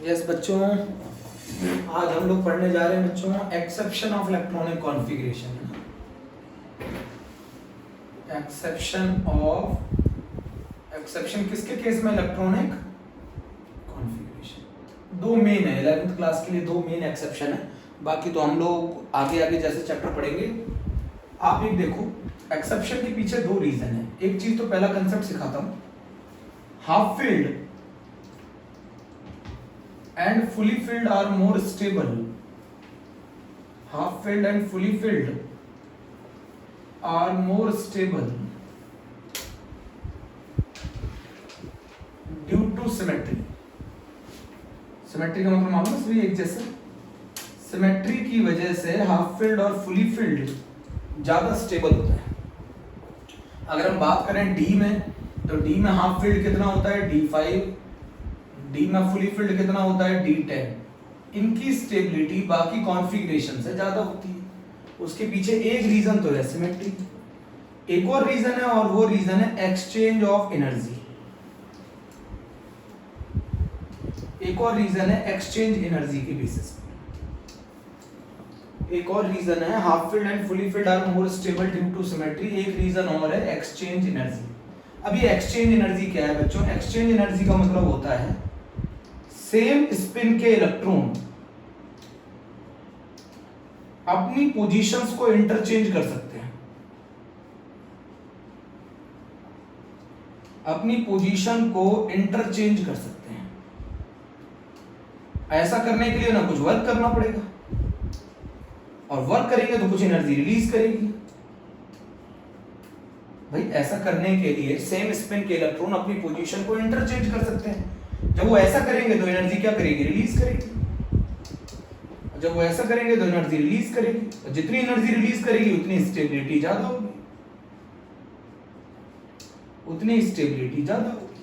Yes बच्चों, आज हम लोग पढ़ने जा रहे हैं बच्चों exception of electronic configuration. Exception किसके केस में? Electronic configuration. दो मेन है 11th क्लास के लिए, दो मेन एक्सेप्शन है। बाकी तो हम लोग आगे आगे जैसे चैप्टर पढ़ेंगे। आप एक देखो, एक्सेप्शन के पीछे दो रीजन है। एक चीज तो पहला कंसेप्ट सिखाता हूं, half filled and fully filled are more stable. Half filled and fully filled are more stable due to symmetry. Symmetry का मतलब मालूम है सभी एक जैसे? Symmetry की वजह से half filled और fully filled ज्यादा स्टेबल होता है। अगर हम बात करें D में, तो D में हाफ फील्ड कितना होता है? D5। डी में फुली फील्ड कितना होता है? D10। इनकी स्टेबिलिटी बाकी कॉन्फ़िगरेशन से ज्यादा होती है। उसके पीछे एक रीजन तो है सिमेट्री, एक और रीजन है, और वो रीजन है एक्सचेंज ऑफ एनर्जी। एक और रीजन है एक्सचेंज एनर्जी के बेसिस पे। एक और रीजन है half filled and fully filled are more stable due to symmetry. एक रीजन और है एक्सचेंज एनर्जी। अब ये एक्सचेंज एनर्जी क्या है बच्चों? एक्सचेंज एनर्जी का मतलब होता है सेम स्पिन के इलेक्ट्रॉन अपनी पोजीशंस को इंटरचेंज कर सकते हैं। अपनी पोजीशन को इंटरचेंज कर सकते हैं। ऐसा करने के लिए ना कुछ वर्क करना पड़ेगा, और वर्क करेंगे तो कुछ एनर्जी रिलीज करेगी। भाई ऐसा करने के लिए सेम स्पिन के इलेक्ट्रॉन अपनी पोजीशन को इंटरचेंज कर सकते हैं। जब वो ऐसा करेंगे तो एनर्जी क्या करेगी? रिलीज करेगी। जब वो ऐसा करेंगे तो एनर्जी रिलीज करेगी, और जितनी एनर्जी रिलीज करेगी उतनी स्टेबिलिटी ज्यादा होगी, उतनी स्टेबिलिटी ज्यादा होगी।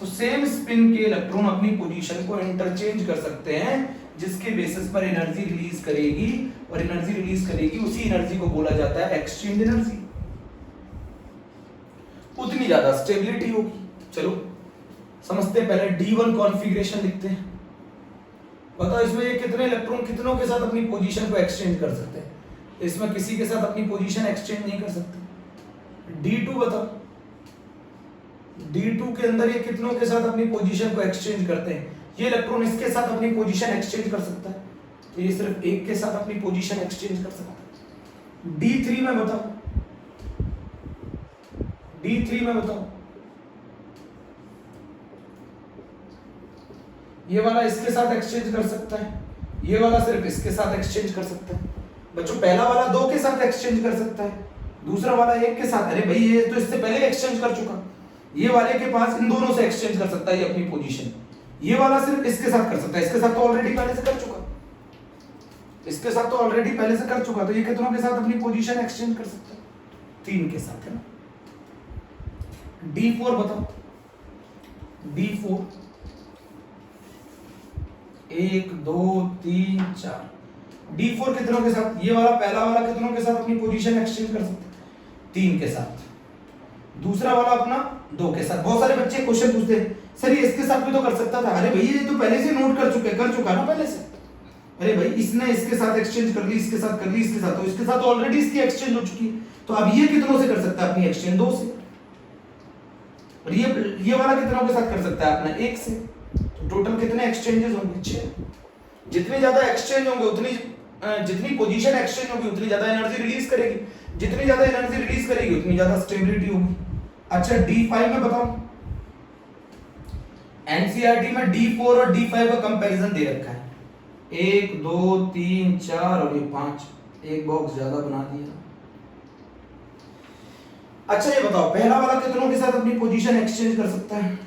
तो सेम स्पिन के इलेक्ट्रॉन अपनी पोजीशन को इंटरचेंज कर सकते हैं, जिसके बेसिस पर एनर्जी रिलीज करेगी, और एनर्जी रिलीज करेगी उसी एनर्जी को बोला जाता है एक्सचेंज एनर्जी। उतनी ज्यादा स्टेबिलिटी होगी। चलो समझते हैं, पहले D1 कॉन्फ़िगरेशन लिखते हैं। बताओ इसमें ये कितने इलेक्ट्रॉन कितनों के साथ अपनी पोजीशन को एक्सचेंज कर सकते हैं? इसमें किसी के साथ अपनी पोजीशन एक्सचेंज नहीं कर सकते। D2 बताओ, D2 के अंदर ये कितनों के साथ अपनी पोजीशन को एक्सचेंज करते हैं? ये इलेक्ट्रॉन इसके साथ अपनी पोजीशन एक्सचेंज कर सकता है, तो ये सिर्फ एक के साथ अपनी पोजीशन एक्सचेंज कर सकता है। D3 में बताओ, D3 में बताओ, ये वाला इसके साथ एक्सचेंज कर सकता है, ये वाला सिर्फ इसके साथ एक्सचेंज कर सकता है। बच्चों पहला वाला दो के साथ एक्सचेंज कर सकता है, दूसरा वाला एक के साथ। अरे भाई ये तो इससे पहले एक्सचेंज कर चुका। ये वाले के पास इन दोनों से एक्सचेंज कर सकता है ये अपनी पोजीशन। ये वाला सिर्फ इसके साथ कर सकता है, इसके साथ तो ऑलरेडी पहले से कर चुका। इसके साथ तो ऑलरेडी पहले से कर चुका, तो ये कितनों के साथ अपनी पोजीशन एक्सचेंज कर सकता है? 3 के साथ, है ना। D4 बताओ, D4 1 2 3 4। D4 कितनों के साथ? ये वाला पहला वाला कितनों के साथ अपनी पोजीशन एक्सचेंज कर सकता है? 3 के साथ। दूसरा वाला अपना 2 के साथ। बहुत सारे बच्चे क्वेश्चन पूछते हैं, सर ये इसके साथ भी तो कर सकता था। अरे भाई ये तो पहले से नोट कर चुका ना पहले से। अरे भाई इसने इसके साथ एक्सचेंज कर ली, इसके साथ कर ली, इसके साथ, तो इसके साथ ऑलरेडी इसकी एक्सचेंज हो चुकी है। तो अब ये कितनों से कर सकता है अपनी एक्सचेंज? 2 से। और ये वाला कितनों के साथ कर सकता है अपना? 1 से। टोटल कितने एक्सचेंजेस होंगे? 6। जितने ज्यादा एक्सचेंज होंगे उतनी जितनी पोजीशन एक्सचेंज होगी उतनी ज्यादा एनर्जी रिलीज करेगी। जितनी ज्यादा एनर्जी रिलीज करेगी उतनी ज्यादा स्टेबिलिटी होगी। अच्छा D5 में बताओ, एनसीईआरटी में D4 और D5 का कंपैरिजन दे रखा है। 1 2 3 4 और ये 5, एक बॉक्स ज्यादा बना दिया। अच्छा ये बताओ पहला वाला कितनों के साथ अपनी पोजीशन एक्सचेंज कर सकता है?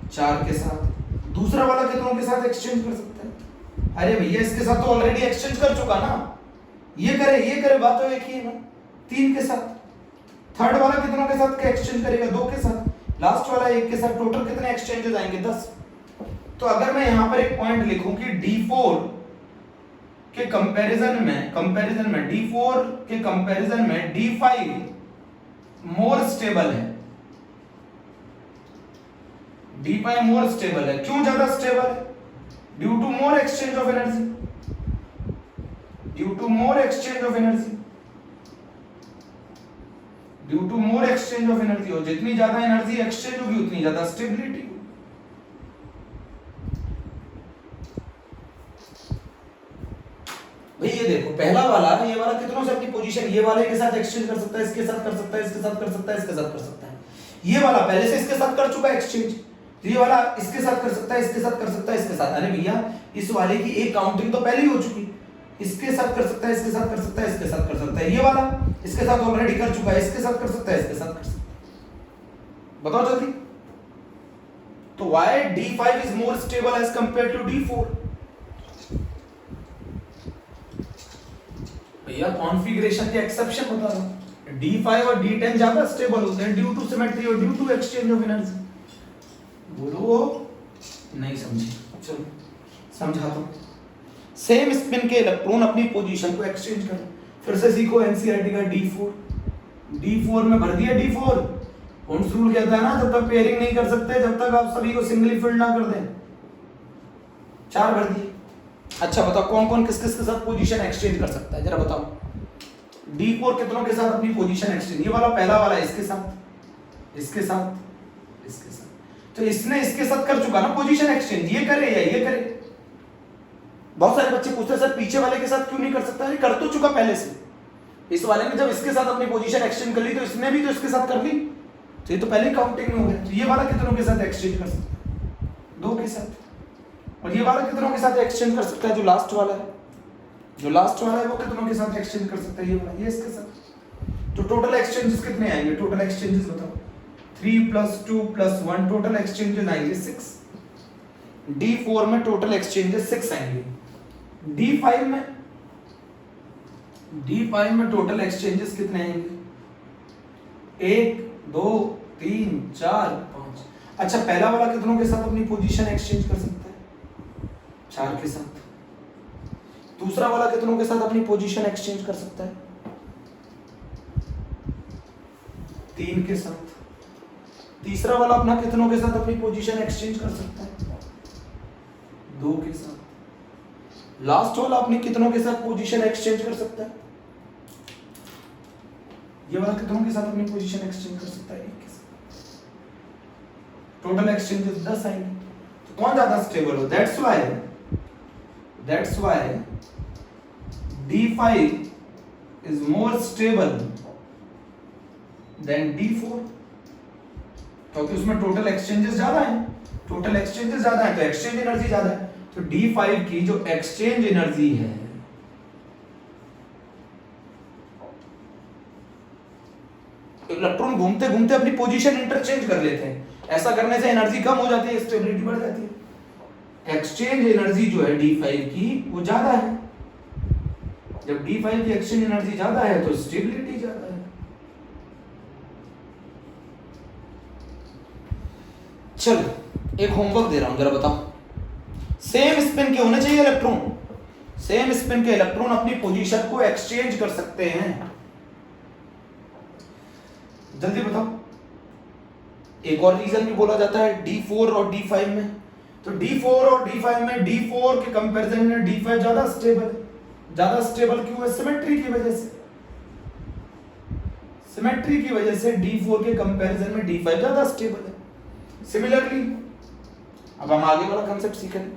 4 के साथ। दूसरा वाला कितनों के साथ एक्सचेंज कर सकता है? अरे भैया इसके साथ तो ऑलरेडी एक्सचेंज कर चुका ना। ये करे बात तो एक ही है ना। 3 के साथ। थर्ड वाला कितनों के साथ एक्सचेंज करेगा? 2 के साथ। लास्ट वाला 1 के साथ। टोटल कितने एक्सचेंजेस आएंगे? 10। तो अगर मैं यहां पर एक पॉइंट लिखूं कि D4 के कंपैरिजन में D4 के कंपैरिजन में D5 मोर स्टेबल है। D5 मोर स्टेबल है। क्यों ज्यादा स्टेबल है? Due to more exchange of energy, due to more exchange of energy, due to more exchange of energy. और जितनी ज्यादा एनर्जी एक्सचेंज होगी उतनी ज्यादा स्टेबिलिटी होगी। भाई ये देखो पहला वाला, ये वाला कितनों से अपनी पोजीशन, ये वाले के साथ एक्सचेंज कर सकता है, इसके साथ कर सकता है, इसके साथ कर सकता है, इसके साथ कर सकता है। ये वाला पहले से इसके साथ कर चुका है एक्सचेंज, ये वाला इसके साथ कर सकता है, इसके साथ कर सकता है, इसके साथ। अरे भैया इस वाले की एक काउंटिंग तो पहले ही हो चुकी, इसके साथ कर सकता है, इसके साथ कर सकता है, इसके साथ कर सकता है। ये वाला इसके साथ ऑलरेडी कर चुका है, इसके साथ कर सकता है, इसके साथ कर सकता है। बताओ जल्दी। तो why D5 is more stable as compare to D4? भैया कॉन्फ़िगरेशन के एक्सेप्शन बता रहा हूं। D5 और D10 ज्यादा स्टेबल होते हैं ड्यू टू सिमेट्री और due to exchange of energy. बोलो नहीं समझे, चलो समझाता हूं। सेम स्पिन के इलेक्ट्रॉन अपनी पोजीशन को एक्सचेंज करें। फिर से सीखो एनसीईआरटी का D4 में भर दिया D4। होम्स रूल कहता है ना जब तक पेयरिंग नहीं कर सकते जब तक आप सभी को सिंगली फिल्ड ना कर दें। 4 भर दिए। अच्छा बताओ कौन कौन किस किस के साथ पोजीशन एक्सचेंज कर सकता है, जरा बताओ। D4 कितनों के साथ अपनी पोजीशन एक्सचेंज? ये वाला पहला वाला इसके साथ, इसके साथ, इसके साथ। तो इसने इसके साथ कर चुका ना पोजीशन एक्सचेंज। ये करे या ये करे? बहुत सारे बच्चे पूछते हैं सर पीछे वाले के साथ क्यों नहीं कर सकता? कर तो चुका पहले से। इस वाले ने जब इसके साथ अपनी पोजीशन एक्सचेंज कर ली तो इसने भी तो इसके साथ कर ली, तो ये तो पहले काउंटिंग में हो गया। तो ये वाला कितनों के साथ एक्सचेंज कर सकता है? 2 के साथ। और ये वाला कितनों के साथ एक्सचेंज कर सकता है? जो लास्ट वाला है, जो लास्ट वाला है वो कितनों के साथ एक्सचेंज कर सकता है? ये वाला, ये इसके साथ। तो टोटल एक्सचेंजेस कितने आएंगे? टोटल एक्सचेंजेस बताओ। 3 + 2 + 1 टोटल एक्सचेंजेस आएंगे 6। D4 में टोटल एक्सचेंजेस 6 आएंगे। D5 में टोटल एक्सचेंजेस कितने आएंगे? 1 2 3 4 5। अच्छा पहला वाला कितनों के साथ अपनी पोजीशन एक्सचेंज कर सकता है? 4 के साथ। दूसरा वाला कितनों के साथ अपनी पोजीशन एक्सचेंज कर सकता है? 3 के साथ। तीसरा वाला अपना कितनों के साथ अपनी पोजीशन एक्सचेंज कर सकता है? 2 के साथ। लास्ट वाला अपनी कितनों के साथ पोजीशन एक्सचेंज कर सकता है? ये वाला कितनों के साथ अपनी पोजीशन एक्सचेंज कर सकता है? 1 के साथ। टोटल एक्सचेंजेस 10 आएंगे। तो कौन ज्यादा स्टेबल हो? That's why D5 is more stable than D4, क्योंकि उसमें टोटल एक्सचेंजेस ज्यादा हैं। टोटल एक्सचेंजेस ज्यादा है तो एक्सचेंज एनर्जी ज्यादा है। तो D5 की जो एक्सचेंज एनर्जी है इलेक्ट्रॉन घूमते घूमते अपनी पोजीशन इंटरचेंज कर लेते हैं। ऐसा करने से एनर्जी कम हो जाती है, स्टेबिलिटी बढ़ जाती है। एक्सचेंज एनर्जी जो है D5 की वो ज्यादा है। जब D5 की एक्सचेंज एनर्जी ज्यादा है तो स्टेबिलिटी ज्यादा है। चलो एक होमवर्क दे रहा हूं, जरा बताओ। सेम स्पिन के होने चाहिए इलेक्ट्रॉन, सेम स्पिन के इलेक्ट्रॉन अपनी पोजीशन को एक्सचेंज कर सकते हैं। जल्दी बताओ। एक और रीजन भी बोला जाता है D4 और D5 में। तो D4 और D5 में D4 के कंपैरिजन में D5 ज्यादा स्टेबल है। ज्यादा स्टेबल क्यों है? सिमेट्री की वजह से। सिमेट्री की वजह से D4 के कंपैरिजन में D5 ज्यादा स्टेबल है। सिमिलरली अब हम आगे वाला कांसेप्ट सीखेंगे।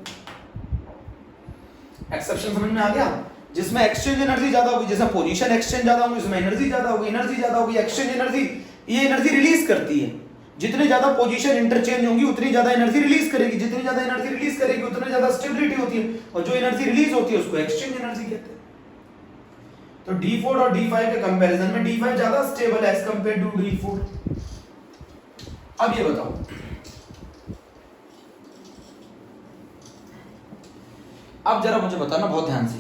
एक्सेप्शन समझ में आ गया? जिसमें एक्सचेंज एनर्जी ज्यादा होगी, जिसमें पोजीशन एक्सचेंज ज्यादा होगी, उसमें एनर्जी ज्यादा होगी। एनर्जी ज्यादा होगी, एक्सचेंज एनर्जी, ये एनर्जी रिलीज करती है। जितनी ज्यादा पोजीशन इंटरचेंज होंगी उतनी ज्यादा एनर्जी रिलीज करेगी। जितनी ज्यादा एनर्जी रिलीज करेगी उतनी ज्यादा स्टेबिलिटी होती है। और जो एनर्जी रिलीज होती है उसको एक्सचेंज एनर्जी कहते हैं। तो D4 और D5 के कंपैरिजन में D5 ज्यादा स्टेबल है एज कंपेयर टू D4। अब ये बताओ, अब जरा मुझे बताना बहुत ध्यान से,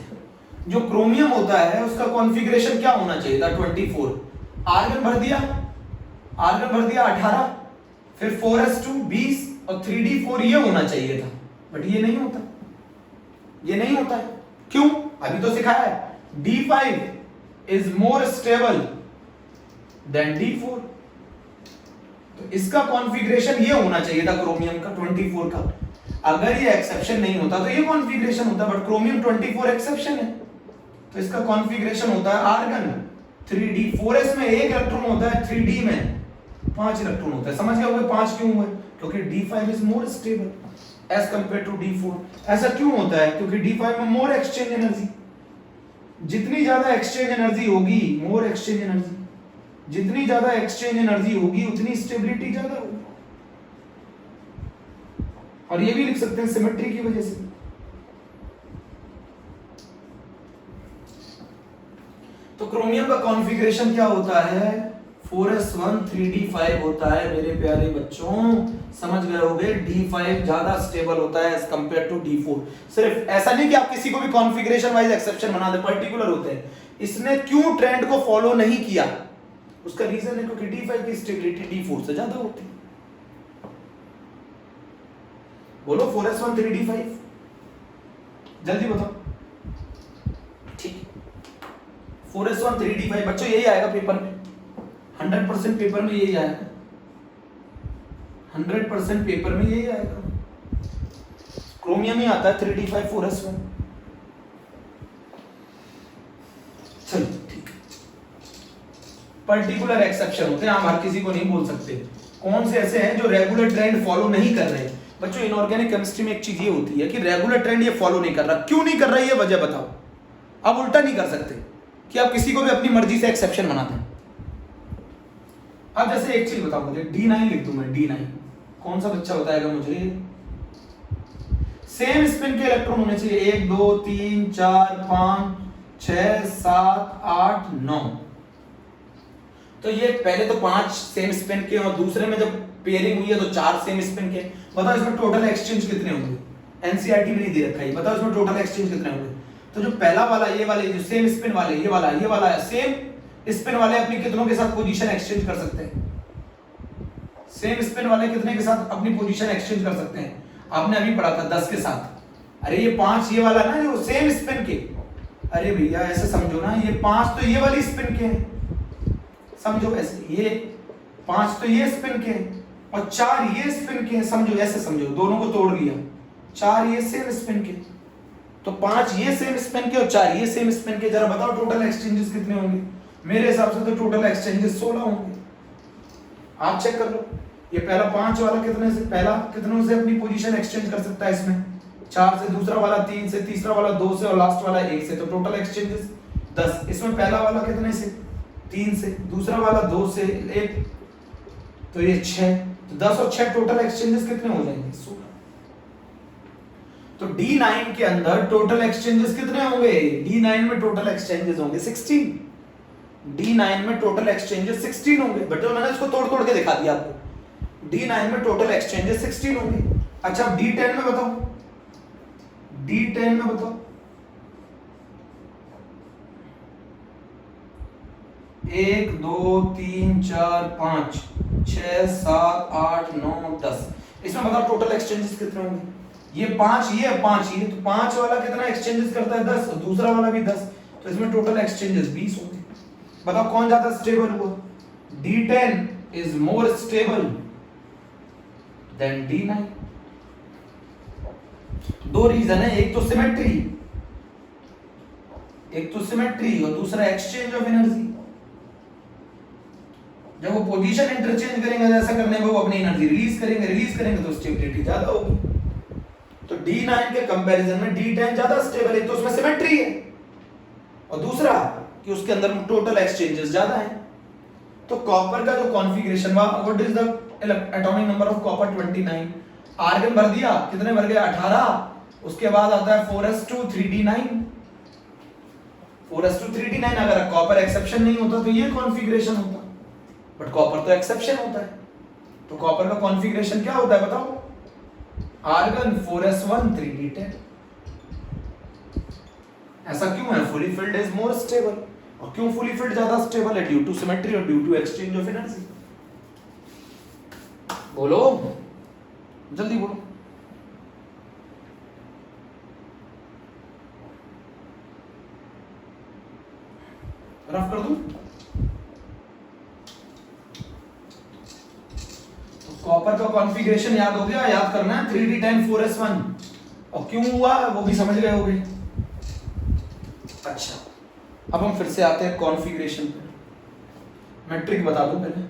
जो क्रोमियम होता है उसका कॉन्फ़िगरेशन क्या होना चाहिए था? 24। आर्गन भर दिया, 18, फिर 4s2 20 और 3d4 ये होना चाहिए था, बट ये नहीं होता। ये नहीं होता है क्यों? अभी तो सिखाया है। D5 is more stable then D4। तो इसका कॉन्फ़िगरेशन ये होना चाहिए था क्रोमियम का 24 का। अगर ये एक्सेप्शन नहीं होता तो ये कॉन्फ़िगरेशन होता, बट क्रोमियम 24 एक्सेप्शन है, तो इसका कॉन्फ़िगरेशन होता है आर्गन 3d। 4s में 1 इलेक्ट्रॉन होता है, 3d में 5 इलेक्ट्रॉन होता है। समझ गए होंगे 5 क्यों हुए? क्योंकि d5 is more stable as compare to d4। ऐसा क्यों होता है? क्योंकि d5 में मोर एक्सचेंज एनर्जी, जितनी ज्यादा एक्सचेंज एनर्जी होगी, मोर एक्सचेंज एनर्जी, जितनी ज्यादा एक्सचेंज एनर्जी होगी उतनी स्टेबिलिटी ज्यादा होगी। और ये भी लिख सकते हैं सिमेट्री की वजह से। तो क्रोमियम का कॉन्फ़िगरेशन क्या होता है? 4s1 3d5 होता है मेरे प्यारे बच्चों, समझ गए होगे। d5 ज्यादा स्टेबल होता है एज कंपेयर टू d4। सिर्फ ऐसा नहीं कि आप किसी को भी कॉन्फ़िगरेशन वाइज एक्सेप्शन बना दे, पर्टिकुलर होते हैं। इसने क्यों ट्रेंड को फॉलो नहीं किया, उसका रीजन है क्योंकि d5 की स्टेबिलिटी d4 से ज्यादा होती है। बोलो 4s1 3d5, जल्दी बताओ। ठीक, 4s1 3d5 बच्चों यही आएगा पेपर में, 100% पेपर में यही आएगा, 100% पेपर में यही आएगा। क्रोमियम ही आता है 3d5 4s1। चलो ठीक, पर्टिकुलर एक्सेप्शन होते हैं, हम हर किसी को नहीं बोल सकते। कौन से ऐसे हैं जो रेगुलर ट्रेंड फॉलो नहीं कर रहे? बच्चों इनऑर्गेनिक केमिस्ट्री में एक चीज ये होती है कि रेगुलर ट्रेंड ये फॉलो नहीं कर रहा। क्यों नहीं कर रहा ये वजह बताओ। आप उल्टा नहीं कर सकते कि आप किसी को भी अपनी मर्जी से एक्सेप्शन बना दें। अब जैसे एक चीज बताओ मुझे, D9 लिख दूं मैं, D9 कौन सा बच्चा बताएगा मुझे? सेम स्पिन के इलेक्ट्रॉन होने चाहिए, 1 2 3 4 5 6 7 8 9। तो ये पहले तो 5 सेम स्पिन के, और दूसरे में जब पेयरिंग हुई है तो 4 सेम स्पिन के। बताओ इसमें टोटल एक्सचेंज कितने होंगे? एनसीईआरटी में नहीं दे रखा है, बताओ इसमें टोटल एक्सचेंज कितने होंगे? तो जो पहला वाला, ये वाले जो सेम स्पिन वाले, ये वाला सेम स्पिन वाले अपनी कितनों के साथ पोजीशन एक्सचेंज कर सकते हैं? सेम स्पिन वाले कितने के साथ अपनी पोजीशन एक्सचेंज कर सकते हैं? आपने अभी पढ़ा था 10 के साथ। अरे ये 5 ये वाला ना जो सेम स्पिन के, अरे भैया ऐसे समझो ना, ये 5 तो ये वाली स्पिन के हैं, समझो ऐसे, ये 5 तो ये स्पिन के हैं और 4 ये स्पिन के हैं, समझो ऐसे समझो, दोनों को तोड़ लिया, 4 ये सेम स्पिन के, तो 5 ये सेम स्पिन के और 4 ये सेम स्पिन के। जरा बताओ टोटल एक्सचेंजेस कितने होंगे? मेरे हिसाब से तो टोटल एक्सचेंजेस 16 होंगे। आप चेक कर लो, ये पहला 5 वाला पहला कितनों से अपनी पोजीशन एक्सचेंज कर सकता है? इसमें 4 से, दूसरा वाला 3 से, तीसरा वाला 2 से और लास्ट वाला 1 से, तो टोटल एक्सचेंजेस 10। इसमें पहला वाला कितने से? 3 से, दूसरा वाला 2 से 1, तो ये 6, तो 10 और 6 टोटल एक्सचेंजेस कितने हो जाएंगे? 16। तो D9 के अंदर टोटल एक्सचेंजेस कितने होंगे? D9 में टोटल एक्सचेंजेस होंगे 16। D9 में टोटल एक्सचेंजेस 16 होंगे। बट मैंने इसको तोड़ के दिखा दिया आपको। D9 में टोटल एक्सचेंजेस 16 होंगे। अच्छा D10 में बताओ, D10 में बताओ, 1 2 3 4 5 6 7 8 9 10। इसमें बताओ टोटल एक्सचेंजेस कितने होंगे? ये 5 ये 5 ये, तो 5 वाला कितना एक्सचेंजेस करता है? 10, और दूसरा वाला भी 10, तो इसमें टोटल एक्सचेंजेस 20 होंगे। बताओ कौन ज्यादा स्टेबल हुआ? D10 is more stable then D9। दो रीजन है, एक तो सिमेट्री और दूसरा एक्सचेंज ऑफ एनर्जी। जब वो पोजीशन इंटरचेंज करेंगे, ऐसा करने में वो अपनी एनर्जी रिलीज करेंगे तो स्टेबिलिटी ज्यादा होगी। तो D9 के कंपैरिजन में D10 ज्यादा स्टेबल है, तो उसमें सिमेट्री है, और दूसरा कि उसके अंदर टोटल एक्सचेंजेस ज्यादा हैं। तो कॉपर का जो कॉन्फ़िगरेशन हुआ, what is the atomic number of copper? 29। Argon भर दिया, कितने भर गए? 18। उसके बाद आता है 4s2 3d9। 4s2 3d9। अगर कॉपर एक्सेप्शन नहीं होता तो ये कॉन्फ़िगरेशन होता, बट कॉपर तो एक्सेप्शन होता है। तो कॉपर का कॉन्फ़िगरेशन क्या होता है बताओ? Argon 4s1 3d10। ऐसा क्यों है? Fully filled is more stable. और क्यों फुली फिल्ड ज्यादा स्टेबल है? ड्यू टू सिमेट्री और due to exchange of energy. बोलो जल्दी बोलो। रफ कर दूं? तो कॉपर का कॉन्फ़िगरेशन याद हो गया, याद करना है 3d10 4s1 और क्यों हुआ वो भी समझ गए होगे। अच्छा अब हम फिर से आते हैं कॉन्फ़िगरेशन पे, मैं ट्रिक बता दूं पहले,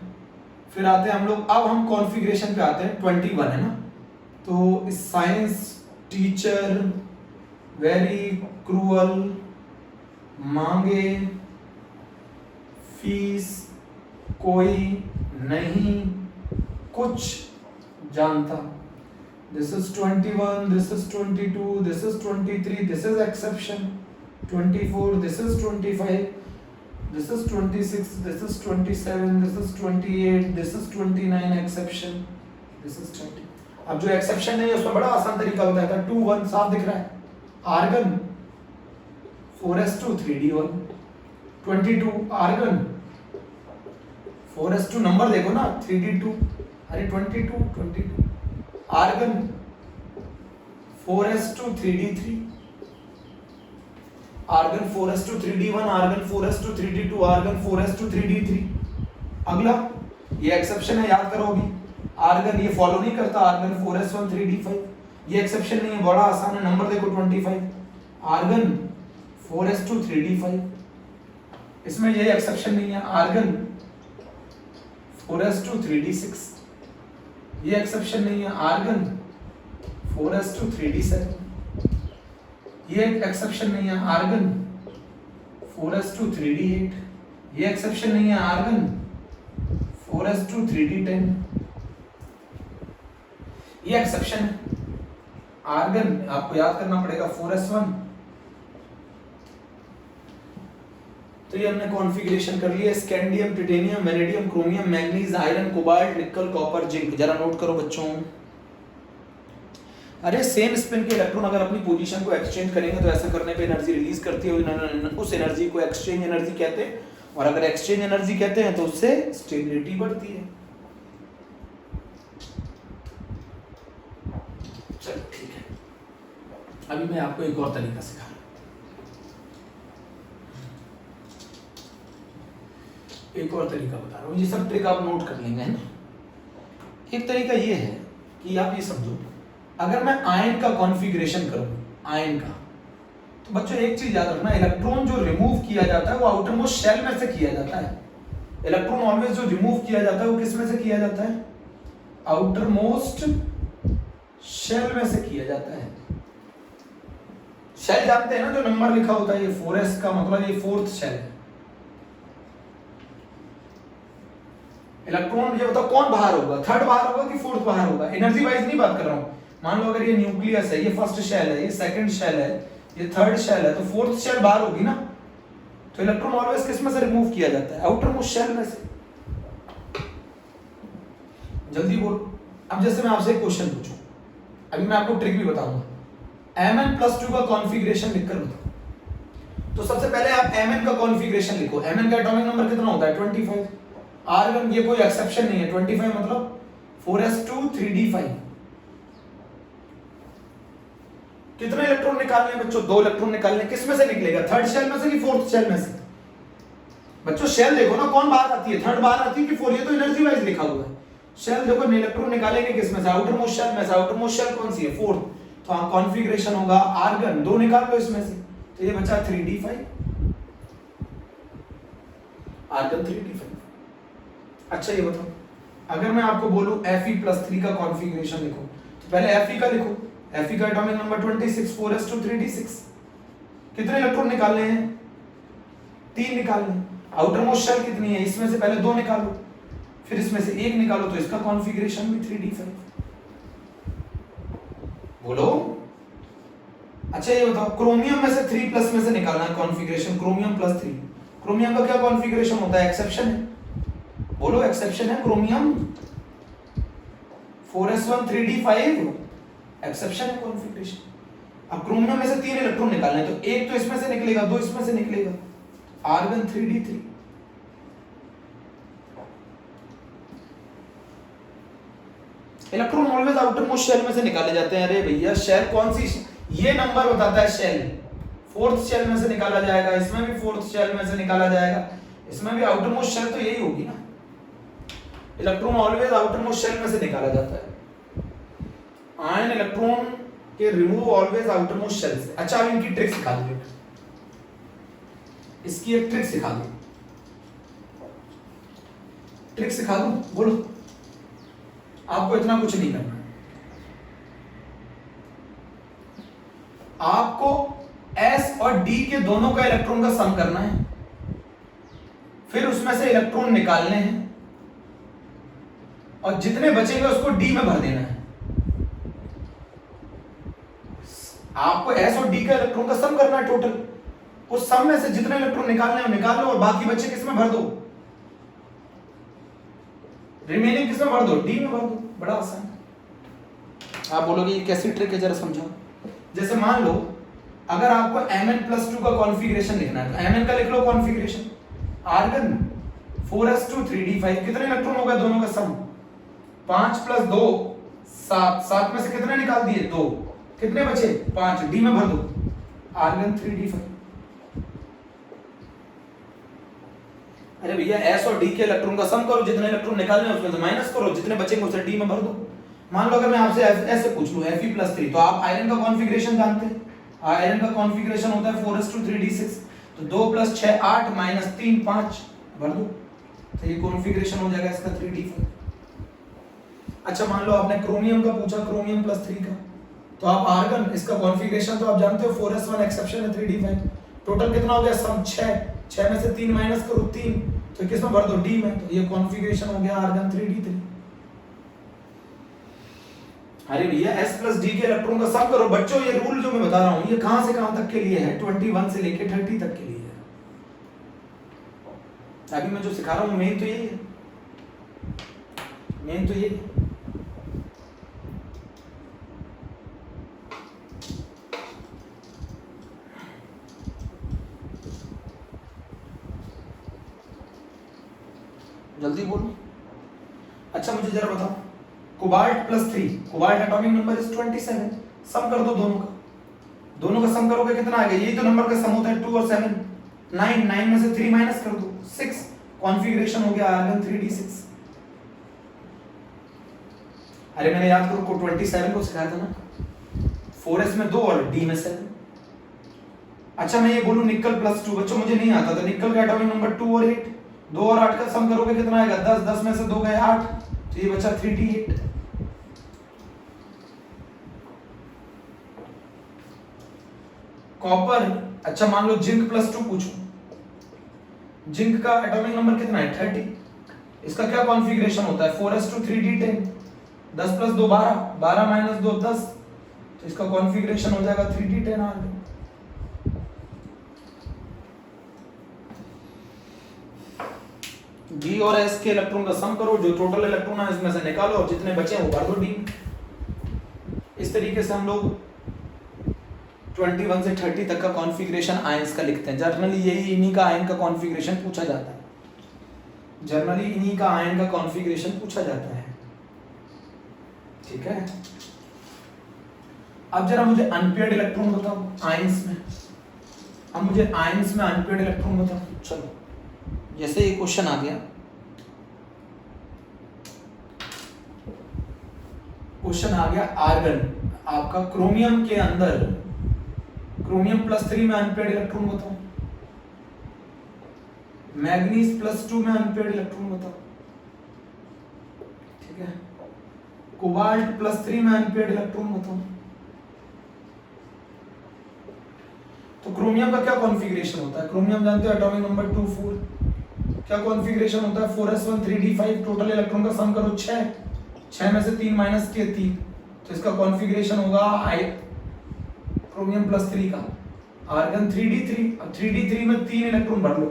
फिर आते हैं हम लोग, अब हम कॉन्फ़िगरेशन पे आते हैं। 21 है ना, तो साइंस टीचर वेरी क्रूअल मांगे फीस कोई नहीं कुछ जानता। This is 21, this is 22, this is 23, this is exception 24, this is 25, this is 26, this is 27, this is 28, this is 29 exception, this is 30। अब जो एक्सेप्शन है उसमें बड़ा आसान तरीका बताया था, 2 1 साफ दिख रहा है, argon 4s2 3d1, 22 argon 4s2 number देखो ना 3d2, अरे 22 argon 4s2 3d3, argon 4s2 3d1, argon 4s2 3d2, argon 4s2 3d3। अगला ये एक्सेप्शन है, याद करो अभी, आर्गन ये फॉलो नहीं करता, आर्गन 4s1 3d5, ये एक्सेप्शन नहीं है, बड़ा आसान है, नंबर देखो 25, आर्गन 4s2 3d5, इसमें ये एक्सेप्शन नहीं है, आर्गन 4s2 3d6, ये एक्सेप्शन नहीं है, आर्गन 4s2 3d7, ये एक्सेप्शन नहीं है, आर्गन 4s2 3d8, ये एक्सेप्शन नहीं है, आर्गन 4s2 3d10, ये एक्सेप्शन है, आर्गन आपको याद करना पड़ेगा 4s1। तो ये हमने कॉन्फ़िगरेशन कर लिया, scandium titanium vanadium chromium manganese iron cobalt nickel copper zinc. जरा नोट करो बच्चों, अरे सेम स्पिन के इलेक्ट्रॉन अगर अपनी पोजीशन को एक्सचेंज करेंगे तो ऐसा करने पे एनर्जी रिलीज करती है, उस एनर्जी को एक्सचेंज एनर्जी कहते हैं, और अगर एक्सचेंज एनर्जी कहते हैं तो उससे स्टेबिलिटी बढ़ती है। चलो ठीक है, अभी मैं आपको एक और तरीका सिखा रहा हूं, एक और तरीका बता रहा हूं, ये सब ट्रिक आप नोट कर लेंगे है ना। एक तरीका ये है कि आप ये समझो, अगर मैं आयन का कॉन्फ़िगरेशन करूं, आयन का, तो बच्चों एक चीज याद रखना, इलेक्ट्रॉन जो रिमूव किया जाता है वो आउटर मोस्ट शेल में से किया जाता है। इलेक्ट्रॉन ऑलवेज जो रिमूव किया जाता है वो किस में से किया जाता है? आउटर मोस्ट शेल में से किया जाता है। शेल जानते हैं ना, जो नंबर लिखा होता है, ये 4s का मतलब ये फोर्थ शेल है। इलेक्ट्रॉन ये बताओ कौन बाहर होगा, थर्ड बाहर होगा कि फोर्थ बाहर होगा? एनर्जी वाइज नहीं बात कर रहा हूं। मान लो अगर ये न्यूक्लियस है, ये फर्स्ट शेल है, ये सेकंड शेल है, ये थर्ड शेल है, तो फोर्थ शेल बाहर होगी ना। तो इलेक्ट्रॉन ऑलवेज किस में से रिमूव किया जाता है? आउटर मोस्ट शेल में से। जल्दी बोल। अब जैसे मैं आपसे एक क्वेश्चन पूछूं, अभी मैं आपको ट्रिक भी बताऊंगा, Mn+2 का कॉन्फ़िगरेशन लिखकर बताओ। तो सबसे पहले आप Mn का कॉन्फ़िगरेशन लिखो। Mn का एटॉमिक नंबर कितना होता है? 25। आर्गन ये कोई एक्सेप्शन नहीं है, 25 मतलब 4s2 3d5। कितने इलेक्ट्रॉन निकालने हैं बच्चों? 2 इलेक्ट्रॉन निकालने। किस में से निकलेगा? थर्ड शेल में से कि फोर्थ शेल में से? बच्चों शेल देखो ना, कौन बाहर आती है? थर्ड बाहर आती है कि फोर्थ? ये तो एनर्जी वाइज लिखा हुआ है। शेल देखो, इलेक्ट्रॉन निकालेंगे किस में से? आउटर मोस्ट शेल में से। आउटर मोस्ट शेल कौन सी है? फोर्थ। तो हाँ, कॉन्फ़िगरेशन होगा आर्गन, 2 निकाल लो इसमें से, तो ये बचा 3d5, आर्गन 3d5। अच्छा ये बताओ, अगर मैं आपको बोलूं Fe+3 का कॉन्फ़िगरेशन लिखो, तो पहले Fe का लिखो। Fe का एटॉमिक नंबर 26, 4s2 3d6। कितने इलेक्ट्रॉन निकालने हैं? 3 निकालने। आउटर मोस्ट शेल कितनी है? इसमें से पहले 2 निकालो, फिर इसमें से 1 निकालो, तो इसका कॉन्फ़िगरेशन भी 3d5। बोलो। अच्छा ये बताओ, क्रोमियम में से 3+ में से निकालना है कॉन्फ़िगरेशन, क्रोमियम +3। क्रोमियम का क्या कॉन्फ़िगरेशन होता है? एक्सेप्शन है। बोलो, एक्सेप्शन है क्रोमियम। 4s1 3d5 एक्सेप्शन है कॉन्फ़िगरेशन। अब क्रोमियम में से 3 इलेक्ट्रॉन निकालने हैं, तो 1 तो इसमें से निकलेगा, 2 इसमें से निकलेगा, argon 3d3। Electron always outer most shell में से निकाले जाते हैं। अरे भैया शेल कौन सी? ये नंबर बताता है शेल। फोर्थ शेल में से निकाला जाएगा, इसमें भी फोर्थ शेल में से निकाला जाएगा, इसमें भी आउटर मोस्ट शेल, तो यही होगी ना। Electron always outer most shell में से निकाला जाता है। आयन इलेक्ट्रॉन के remove always outer most shell से। अच्छा अब इनकी ट्रिक सिखा दो, इसकी एक ट्रिक सिखा दो, ट्रिक सिखा दो, बोलो। आपको इतना कुछ नहीं करना है, आपको S और D के दोनों का इलेक्ट्रॉन का सम करना है, फिर उसमें से इलेक्ट्रॉन निकालने हैं और जितने बचेंगे उसको D में भर देना है। आपको S और D का इलेक्ट्रॉन का सम करना है टोटल, उस सम में से जितने इलेक्ट्रॉन निकालने हैं निकाल लो और बाकी बचे किसमें भर दो, रिमेनिंग किसमें भर दो, D में भर दो। बड़ा आसान है। आप बोलोगे ये कैसी ट्रिक है, जरा समझाओ। जैसे मान लो अगर आपको Mn+2 का कॉन्फ़िगरेशन लिखना है तो Mn का लिख लो कॉन्फ़िगरेशन, आर्गन 4s2 3d5, कितने इलेक्ट्रॉन हो गए दोनों का सम, 5 + 2 7, 7 में से कितने निकाल दिए, 2, कितने बचे 5, D में भर दो, आर्गन 3d5। अरे भैया S और D के इलेक्ट्रॉन का सम करो, जितने इलेक्ट्रॉन निकालने हैं उसमें से माइनस करो, जितने बचेंगे उसे D में भर दो। मान लो अगर मैं आपसे ऐसे पूछ लूं Fe+3, तो आप आयरन का कॉन्फ़िगरेशन जानते हैं, आयरन का कॉन्फ़िगरेशन होता है 4s2 3d6, तो 2 + 6 8 - 3 5 भर दो, तो ये कॉन्फ़िगरेशन हो जाएगा इसका 3d5। अच्छा मान लो आपने क्रोमियम का पूछा, क्रोमियम +3 का, तो आप आर्गन, इसका कॉन्फ़िगरेशन तो आप जानते हो 4s1 एक्सेप्शन है 3d5, टोटल कितना हो गया सम 6 में से 3 माइनस करो 3, तो किसमें भर दो, D में, तो ये कॉन्फ़िगरेशन हो गया आर्गन 3d3। अरे भैया S + D के इलेक्ट्रॉन का सम करो। बच्चों ये रूल जो मैं बता रहा हूं ये कहां से कहां तक के लिए है, 21 से लेके 30 तक के लिए है। अभी मैं जो सिखा रहा हूं मेन तो यही है, मेन तो यही है। जल्दी बोलो। अच्छा मुझे जरा बताओ, cobalt +3, cobalt atomic number is 27, सम कर दो दोनों का सम करोगे कितना आ गया, यही तो नंबर का सम होता है 2 और 7, 9 में से 3 माइनस कर दो 6, कॉन्फ़िगरेशन हो गया आर्गन 3d6। अरे मैंने याद करो 27 को सिखाया था ना, 4s में 2 और D में 7। अच्छा मैं ये बोलूं निकल +2, बच्चों मुझे नहीं आता था, निकल का एटॉमिक नंबर 2 और 8, 2 और 8 का सम करोगे कितना आएगा 10, 10 में से 2 गए 8, तो ये बचा 3d8। कॉपर, अच्छा मान लो जिंक +2 पूछो, जिंक का एटॉमिक नंबर कितना है 30, इसका क्या कॉन्फ़िगरेशन होता है 4s2 3d10, 10 + 2 12, 12 - 2 10, तो इसका कॉन्फ़िगरेशन हो जाएगा 3d10 आ गया। D और S के इलेक्ट्रॉन का सम करो, जो टोटल इलेक्ट्रॉन है इसमें से निकालो और जितने बचे हैं वो भर दो D। इस तरीके से हम लोग 21 से 30 तक का कॉन्फ़िगरेशन आयंस का लिखते हैं। जनरली यही इन्हीं का आयन का कॉन्फ़िगरेशन पूछा जाता है, जनरली इन्हीं का आयन का कॉन्फ़िगरेशन पूछा जाता है, ठीक है। अब जरा मुझे अनपेयर्ड इलेक्ट्रॉन बताओ आयंस में, अब मुझे आयंस में अनपेयर्ड इलेक्ट्रॉन बताओ। चलो जैसे ये क्वेश्चन आ गया, क्वेश्चन आ गया आर्गन आपका क्रोमियम के अंदर, क्रोमियम +3 में अनपेयर्ड इलेक्ट्रॉन बताओ, मैग्नीज +2 में अनपेयर्ड इलेक्ट्रॉन बताओ, ठीक है। कोबाल्ट +3 में अनपेयर्ड इलेक्ट्रॉन बताओ। तो क्रोमियम का क्या कॉन्फ़िगरेशन होता है, क्रोमियम जानते हो एटॉमिक नंबर 2 4, क्या कॉन्फ़िगरेशन होता है 4s1 3d5, टोटल इलेक्ट्रॉन का सम करो 6 में से 3 माइनस किए 3, तो इसका कॉन्फ़िगरेशन होगा क्रोमियम +3 का आर्गन 3d3। अब 3d3 में 3 इलेक्ट्रॉन भर लो,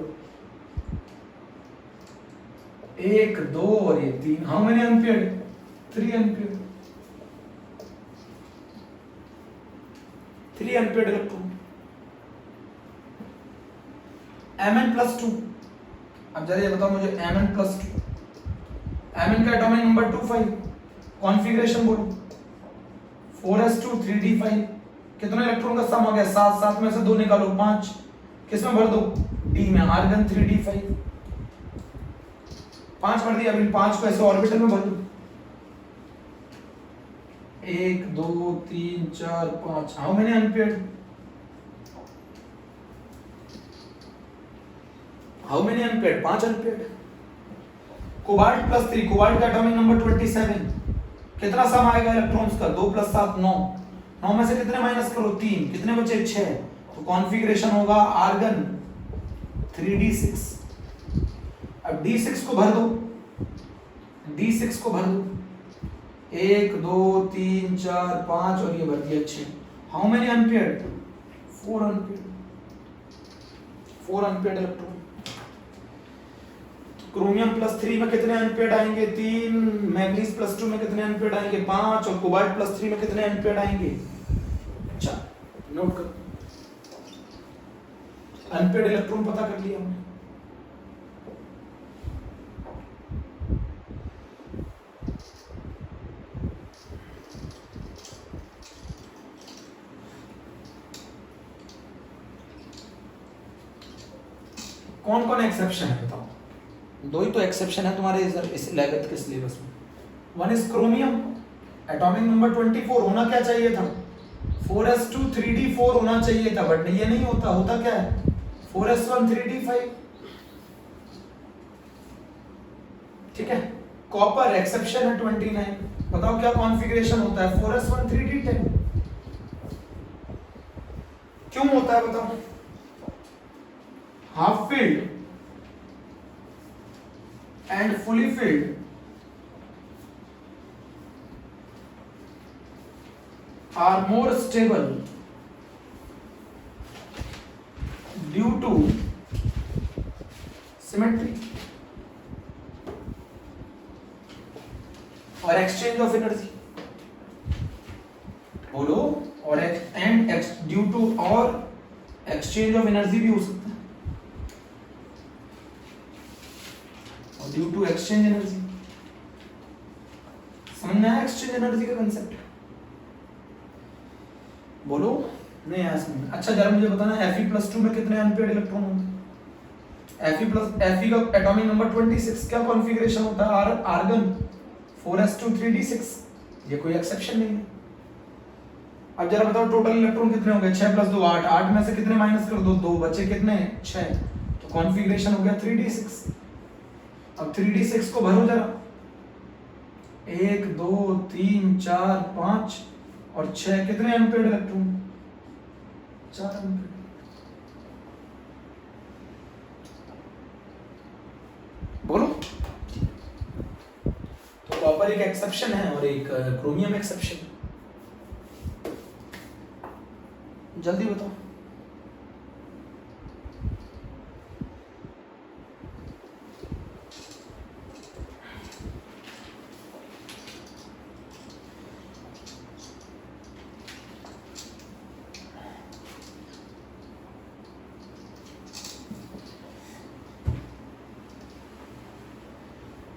1 2 और ये 3, how many unpaired 3 unpaired, 3 unpaired electron. Mn+2, अब जरा ये बताओ मुझे Mn+2, Mn का एटॉमिक नंबर 25, कॉन्फ़िगरेशन बोलो 4s2 3d5, कितने इलेक्ट्रॉन का सम आ गया 7, 7 में से 2 निकालो 5, किसमें भर दो D में, आर्गन 3d5। 5 भर दिया, अभी 5 को ऐसे ऑर्बिटल में भर दो। 1 2 3 4 5, how many unpaired? How many unpaired? 5 unpaired. Cobalt +3, cobalt का एटॉमिक नंबर 27, कितना सम आएगा इलेक्ट्रॉन्स का? 2 + 7 9, 9 में से कितने माइनस करो? 3, कितने बचे? 6। तो कॉन्फ़िगरेशन होगा आर्गन 3d6। अब d6 को भर दो, d6 को भर दो, 1 2 3 4 5 और ये भर दिया 6। How many unpaired? 4 unpaired, 4 unpaired electron. Chromium +3 में कितने अनपेयर्ड आएंगे? 3। मैग्नीज +2 में कितने अनपेयर्ड आएंगे? 5। और कोबाल्ट +3 में कितने अनपेयर्ड आएंगे? 4। नोट कर, अनपेयर्ड इलेक्ट्रॉन पता कर लिया हमने। कौन कौन एक्सेप्शन है बताओ? 2 ही तो एक्सेप्शन है तुम्हारे इस 11th के सिलेबस में। One is chromium, atomic number 24 होना क्या चाहिए था? 4s2 3d4 होना चाहिए था, बट ये नहीं होता। होता क्या है? 4s1 3d5। ठीक है। कॉपर एक्सेप्शन है 29। बताओ क्या कॉन्फ़िगरेशन होता है? 4s1 3d10। क्यों होता है बताओ? Half field and fully filled are more stable due to symmetry और exchange of energy। बोलो। और ड्यू टू और एक्सचेंज ऑफ एनर्जी भी हो सकता है, ड्यू टू एक्सचेंज एनर्जी। समझ में आया एक्सचेंज एनर्जी का कंसेप्ट? बोलो। नहीं आया समझ में? अच्छा जरा मुझे बताना, Fe+2 में कितने अनपेयर्ड इलेक्ट्रॉन होंगे? Fe का एटॉमिक नंबर 26, क्या कॉन्फ़िगरेशन होता है? Argon 4s2 3d6। ये कोई एक्सेप्शन नहीं है। अब जरा बताओ टोटल इलेक्ट्रॉन कितने होंगे? 6 + 2 8, 8 में से कितने माइनस कर दो? 2 बचे कितने? 6। तो कॉन्फ़िगरेशन हो गया 3d6। अब 3d6 को भरो जरा, 1 2 3 4 5 और 6, कितने अनपेयर्ड इलेक्ट्रॉन? 4 अनपेयर्ड। बोलो। तो कॉपर एक एक्सेप्शन है और एक क्रोमियम एक्सेप्शन। जल्दी बताओ।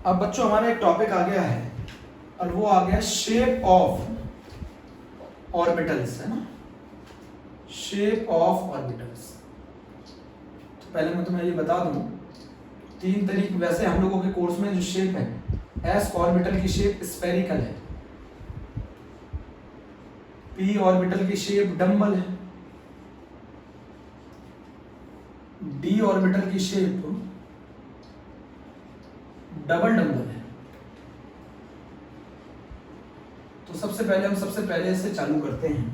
अब बच्चों हमारा एक टॉपिक आ गया है और वो आ गया शेप ऑफ ऑर्बिटल्स, है ना? Shape of orbitals. तो पहले मैं तुम्हें ये बता दूं, 3 तरीके। वैसे हम लोगों के कोर्स में जो शेप है, एस ऑर्बिटल की शेप स्फेरिकल है, पी ऑर्बिटल की शेप डंबल है, डी ऑर्बिटल की शेप डबल डंबल है। तो सबसे पहले से चालू करते हैं।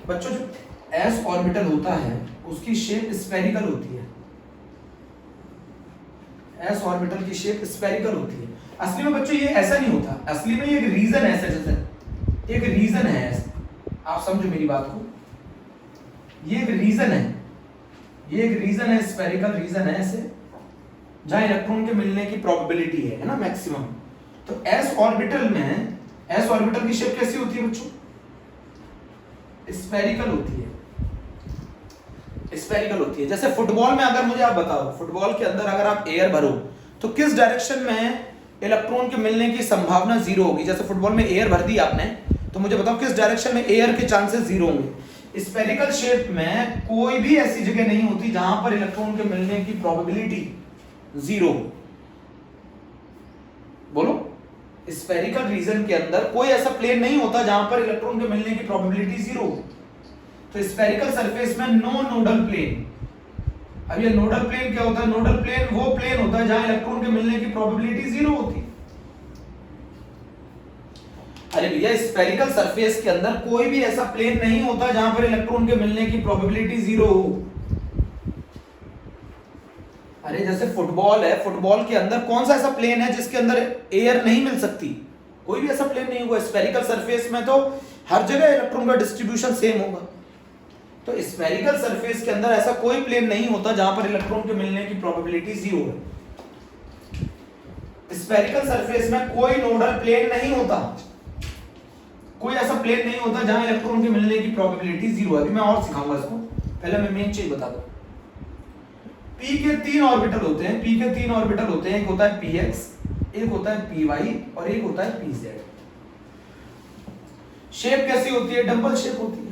बच्चों जो एस ऑर्बिटल होता है उसकी शेप स्फेरिकल होती है। एस ऑर्बिटल की शेप स्फेरिकल होती है। असली में बच्चों ये ऐसा नहीं होता, असली में ये एक रीजन है ऐसा, जैसे एक रीजन है ऐसा। आप समझो मेरी बात को, ये एक रीजन है, ये एक रीजन है, स्फेरिकल रीजन है ऐसे, जहां इलेक्ट्रॉन के मिलने की प्रोबेबिलिटी है ना, मैक्सिमम। तो एस ऑर्बिटल में, एस ऑर्बिटल की शेप कैसी होती है बच्चों? स्फेरिकल होती है, स्फेरिकल होती है। जैसे फुटबॉल में अगर मुझे आप बताओ, फुटबॉल के अंदर अगर आप एयर भरो तो किस डायरेक्शन में इलेक्ट्रॉन के मिलने की संभावना 0 होगी? जैसे फुटबॉल में एयर भर दी आपने, तो मुझे बताओ किस डायरेक्शन में एयर के चांसेस 0 होंगे? स्फेरिकल शेप में कोई भी ऐसी जगह नहीं होती जहां पर इलेक्ट्रॉन के मिलने की प्रोबेबिलिटी 0 हो। बोलो, स्फेरिकल रीजन के अंदर कोई ऐसा प्लेन नहीं होता जहां पर इलेक्ट्रॉन के मिलने की प्रोबेबिलिटी जीरो हो। तो स्फेरिकल सरफेस में नो नोडल प्लेन। अब ये नोडल प्लेन क्या होता है? नोडल प्लेन वो प्लेन होता है जहां इलेक्ट्रॉन के मिलने की प्रोबेबिलिटी जीरो होती है। अरे भैया, स्फेरिकल सरफेस के अंदर कोई भी ऐसा प्लेन नहीं होता जहां पर इलेक्ट्रॉन के मिलने की प्रोबेबिलिटी जीरो हो। अरे जैसे फुटबॉल है, फुटबॉल के अंदर कौन सा ऐसा प्लेन है जिसके अंदर एयर नहीं मिल सकती? कोई भी ऐसा प्लेन नहीं होगा। स्फेरिकल सरफेस में तो हर जगह इलेक्ट्रॉन का डिस्ट्रीब्यूशन सेम होगा। तो स्फेरिकल सरफेस के अंदर ऐसा कोई प्लेन नहीं होता जहां पर इलेक्ट्रॉन के मिलने की प्रोबेबिलिटी जीरो है। स्फेरिकल सरफेस में कोई नोडल प्लेन नहीं होता, कोई ऐसा प्लेन नहीं होता जहां इलेक्ट्रॉन के मिलने की प्रोबेबिलिटी जीरो है। अभी मैं और सिखाऊंगा इसको, पहले मैं मेन चीज बता दूं। पी के 3 ऑर्बिटल होते हैं, पी के 3 ऑर्बिटल होते हैं। एक होता है px, एक होता है py और एक होता है pz। शेप कैसी होती है? डबल शेप होती है।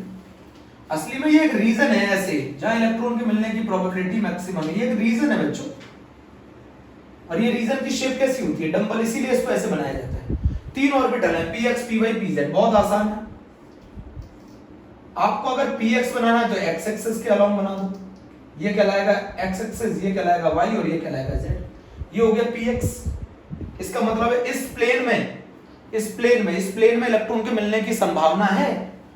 असली में ये एक रीजन है ऐसे जहां इलेक्ट्रॉन के मिलने की प्रोबेबिलिटी मैक्सिमम है। ये एक रीजन है बच्चों, और ये रीजन की शेप कैसी होती है? डबल, इसीलिए इसको ऐसे बनाया जाता है। 3 ऑर्बिटल है, px py pz। बहुत आसान है। आपको अगर px बनाना है तो x एक्सिस के अलोंग बना दो, ये कहलाएगा x एक्सिस, ये कहलाएगा y और ये कहलाएगा z। ये हो गया px। इसका मतलब है इस प्लेन में इलेक्ट्रॉन के मिलने की संभावना है।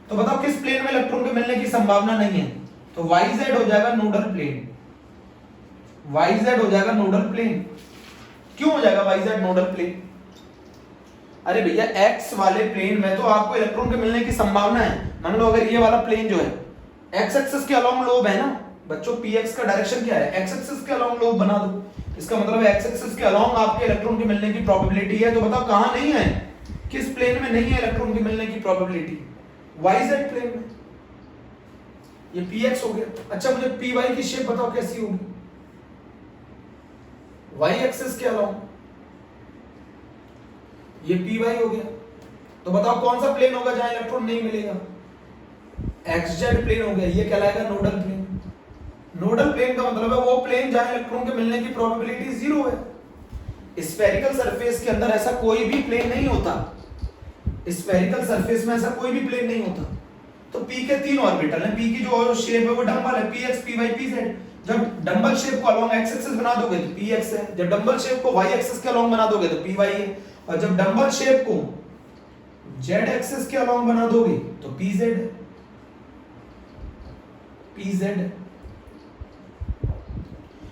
तो बताओ किस प्लेन में इलेक्ट्रॉन के मिलने की संभावना नहीं है? तो yz हो जाएगा नोडल प्लेन, yz हो जाएगा नोडल प्लेन। क्यों हो जाएगा yz नोडल प्लेन? अरे भैया, x वाले प्लेन में तो आपको इलेक्ट्रॉन के मिलने की संभावना है। मान लो अगर ये वाला प्लेन जो है x एक्सिस के अलोंग लोब है ना बच्चों, px का डायरेक्शन क्या है? x एक्सिस के अलोंग लोब बना दो। इसका मतलब है x एक्सिस के अलोंग आपके इलेक्ट्रॉन के मिलने की प्रोबेबिलिटी है। तो बताओ कहां नहीं है, किस प्लेन में नहीं है इलेक्ट्रॉन के मिलने की प्रोबेबिलिटी? yz प्लेन में। ये px हो गया। अच्छा, मुझे py की शेप बताओ कैसी होगी? y एक्सिस के अलोंग, ये py हो गया। तो बताओ कौन सा प्लेन होगा जहां इलेक्ट्रॉन नहीं मिलेगा? xz प्लेन हो गया, ये कहलाएगा नोडल प्लेन। नोडल प्लेन का मतलब है वो प्लेन जहां इलेक्ट्रॉन के मिलने की प्रोबेबिलिटी जीरो है। स्फेरिकल सरफेस के अंदर ऐसा कोई भी प्लेन नहीं होता। स्फेरिकल सरफेस में ऐसा कोई भी प्लेन नहीं होता। तो p के 3 ऑर्बिटल हैं, p की जो शेप है वो डंबल है, px py pz। जब डंबल शेप को अलोंग x एक्सिस बना दोगे तो px है, जब डंबल शेप को y एक्सिस के अलोंग बना दोगे तो py है, और जब डंबल शेप को z एक्सिस के अलोंग बना दोगे तो pz है, pz है।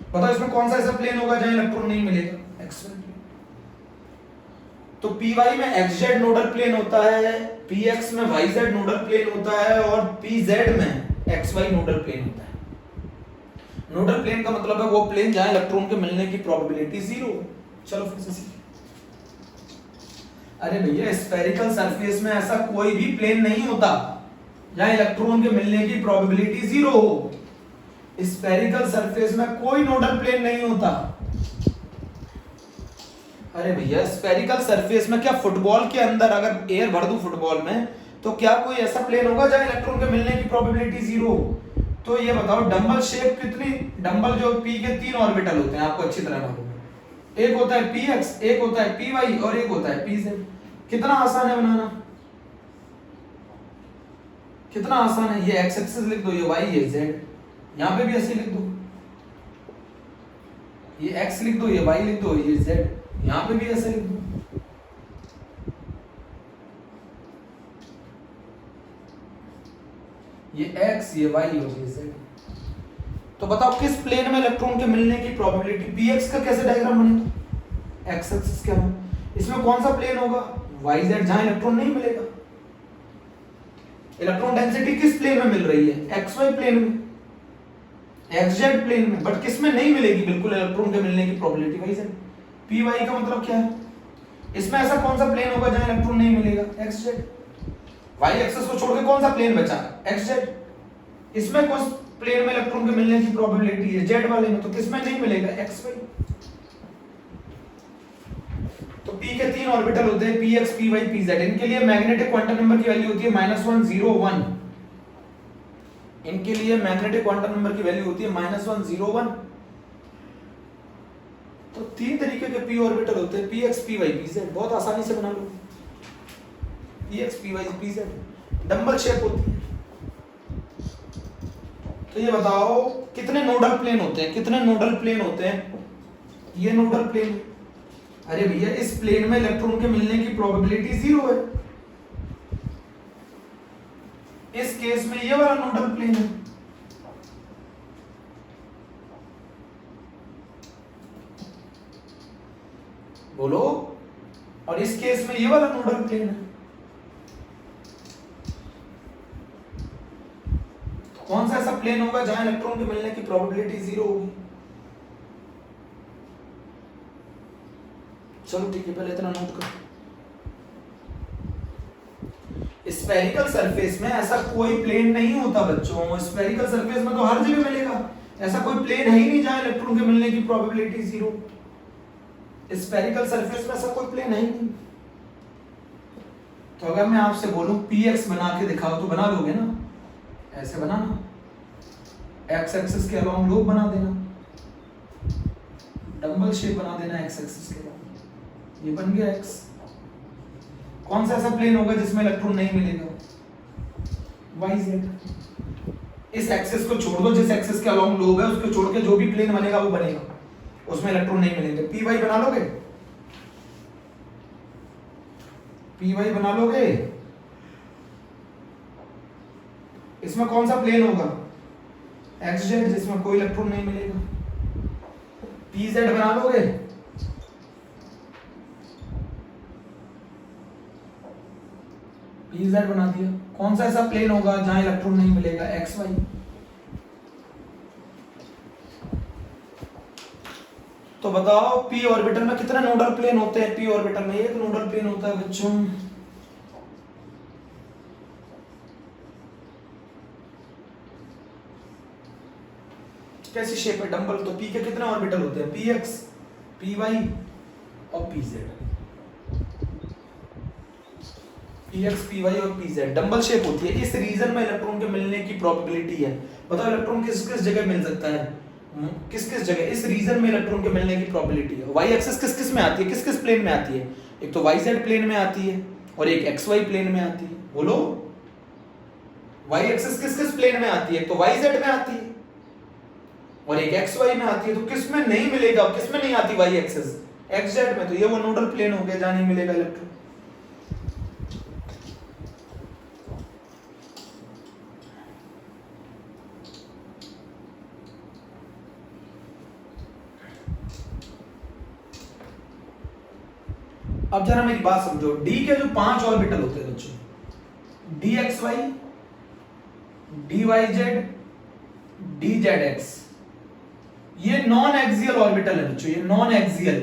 बताओ इसमें कौन सा ऐसा प्लेन होगा जहां इलेक्ट्रॉन नहीं मिलेगा? xy plane. तो py में xz नोडल प्लेन होता है, px में yz नोडल प्लेन होता है और pz में xy नोडल प्लेन होता है। नोडल प्लेन का मतलब है वो प्लेन जहां इलेक्ट्रॉन के मिलने की प्रोबेबिलिटी जीरो है। चलो फिर से सीखिए। अरे भैया, स्फेरिकल सरफेस में ऐसा कोई भी प्लेन नहीं होता जहां इलेक्ट्रॉन के मिलने की प्रोबेबिलिटी जीरो हो। स्फेरिकल सरफेस में कोई नोडल प्लेन नहीं होता। अरे भैया, स्फेरिकल सरफेस में क्या फुटबॉल के अंदर अगर एयर भर दूं फुटबॉल में तो क्या कोई ऐसा प्लेन होगा जहां इलेक्ट्रॉन के मिलने की प्रोबेबिलिटी जीरो हो? तो ये बताओ डंबल शेप कितनी, डंबल जो p के 3 ऑर्बिटल होते हैं आपको अच्छी तरह मालूम है। एक होता है px, एक होता है py और एक होता है pz। कितना आसान है बनाना, कितना आसान है। ये x एक्सिस लिख दो, ये y, ये z। यहां पे भी ऐसे लिख दो, ये x लिख दो, ये y लिख दो, ये z। यहां पे भी ऐसे लिख दो। ये x, ये y और ये z। तो बताओ किस प्लेन में इलेक्ट्रॉन के मिलने की प्रोबेबिलिटी? px का कैसे डायग्राम बनेगा? x एक्सिस क्या है, इसमें कौन सा प्लेन होगा? yz, जहां इलेक्ट्रॉन नहीं मिलेगा। इलेक्ट्रॉन डेंसिटी किस प्लेन में मिल रही है? xy प्लेन में, xz प्लेन में। बट किस में नहीं मिलेगी बिल्कुल इलेक्ट्रॉन के मिलने की प्रोबेबिलिटी? yz। py का मतलब क्या है? इसमें ऐसा कौन सा प्लेन होगा जहां इलेक्ट्रॉन नहीं मिलेगा? xz। y एक्सिस को छोड़ के कौन सा प्लेन बचा? xz। इसमें कौन प्लेन में इलेक्ट्रॉन के मिलने की प्रोबेबिलिटी है? z वाले में। तो किसमें नहीं मिलेगा? xy। तो p के 3 ऑर्बिटल होते हैं, px py pz। इनके लिए मैग्नेटिक क्वांटम नंबर की वैल्यू होती है -101। इनके लिए मैग्नेटिक क्वांटम नंबर की वैल्यू होती है -101। तो तीन तरीके के p ऑर्बिटल होते हैं, px py pz, बहुत आसानी से बना लो। px py pz dumbbell shape होती है। तो ये बताओ कितने नोडल प्लेन होते हैं, कितने नोडल प्लेन होते हैं? ये नोडल प्लेन, अरे भैया इस प्लेन में इलेक्ट्रॉन के मिलने की प्रोबेबिलिटी 0 है। इस केस में ये वाला नोडल प्लेन है। बोलो, और इस केस में ये वाला नोडल प्लेन है। तो कौन सा ऐसा प्लेन होगा जहां इलेक्ट्रॉन के मिलने की प्रोबेबिलिटी 0 होगी? चलो ठीक है, पहले इतना नोट करो। स्फेरिकल सरफेस में ऐसा कोई प्लेन नहीं होता बच्चों। स्फेरिकल सरफेस में तो हर जगह मिलेगा, ऐसा कोई प्लेन है ही नहीं जहां इलेक्ट्रॉन के मिलने की प्रोबेबिलिटी 0। स्फेरिकल सरफेस में ऐसा कोई प्लेन है ही नहीं। तो अगर मैं आपसे बोलूं px बना के दिखाओ तो बना लोगे ना? ऐसे बनाना, x एक्सिस के अलोंग लूप बना देना, डंबल शेप बना देना x एक्सिस के अलोंग, ये बन गया x। कौन सा ऐसा प्लेन होगा जिसमें इलेक्ट्रॉन नहीं मिलेगा? yz। इस एक्सिस को छोड़ दो, जिस एक्सिस के अलोंग लूप है उसको छोड़ के जो भी प्लेन बनेगा वो बनेगा, उसमें इलेक्ट्रॉन नहीं मिलेंगे। py बना लोगे? py बना लोगे? इसमें कौन सा प्लेन होगा? xz, जिसमें कोई इलेक्ट्रॉन नहीं मिलेगा। pz बना लोगे? pz बना दिया। कौन सा ऐसा प्लेन होगा जहां इलेक्ट्रॉन नहीं मिलेगा? xy। तो बताओ p ऑर्बिटल में कितने नोडल प्लेन होते हैं? p ऑर्बिटल में एक नोडल प्लेन होता है बच्चों। कैसी शेप है? डंबल। तो p के कितने ऑर्बिटल होते हैं? px, py और pz। px, py और pz डंबल शेप होती है। इस रीजन में इलेक्ट्रॉन के मिलने की प्रोबेबिलिटी है। बताओ इलेक्ट्रॉन किस किस जगह मिल सकता है? किस किस जगह इस रीजन में इलेक्ट्रॉन के मिलने की प्रोबेबिलिटी है? y एक्सिस किस किस में आती है? किस किस प्लेन में आती है? एक तो yz प्लेन में आती है और एक xy प्लेन में आती है। बोलो, y एक्सिस किस किस प्लेन में आती है? एक तो yz में आती है और एक xy में आती है। तो किस में नहीं मिलेगा? किस में नहीं आती y एक्सिस? xz में। तो ये वो नोडल प्लेन हो गया जहां नहीं मिलेगा इलेक्ट्रॉन। अब जरा मेरी बात समझो। d के जो 5 ऑर्बिटल होते हैं बच्चों, dxy, dyz, dzx, ये नॉन एक्सियल ऑर्बिटल है बच्चों। ये नॉन एक्सियल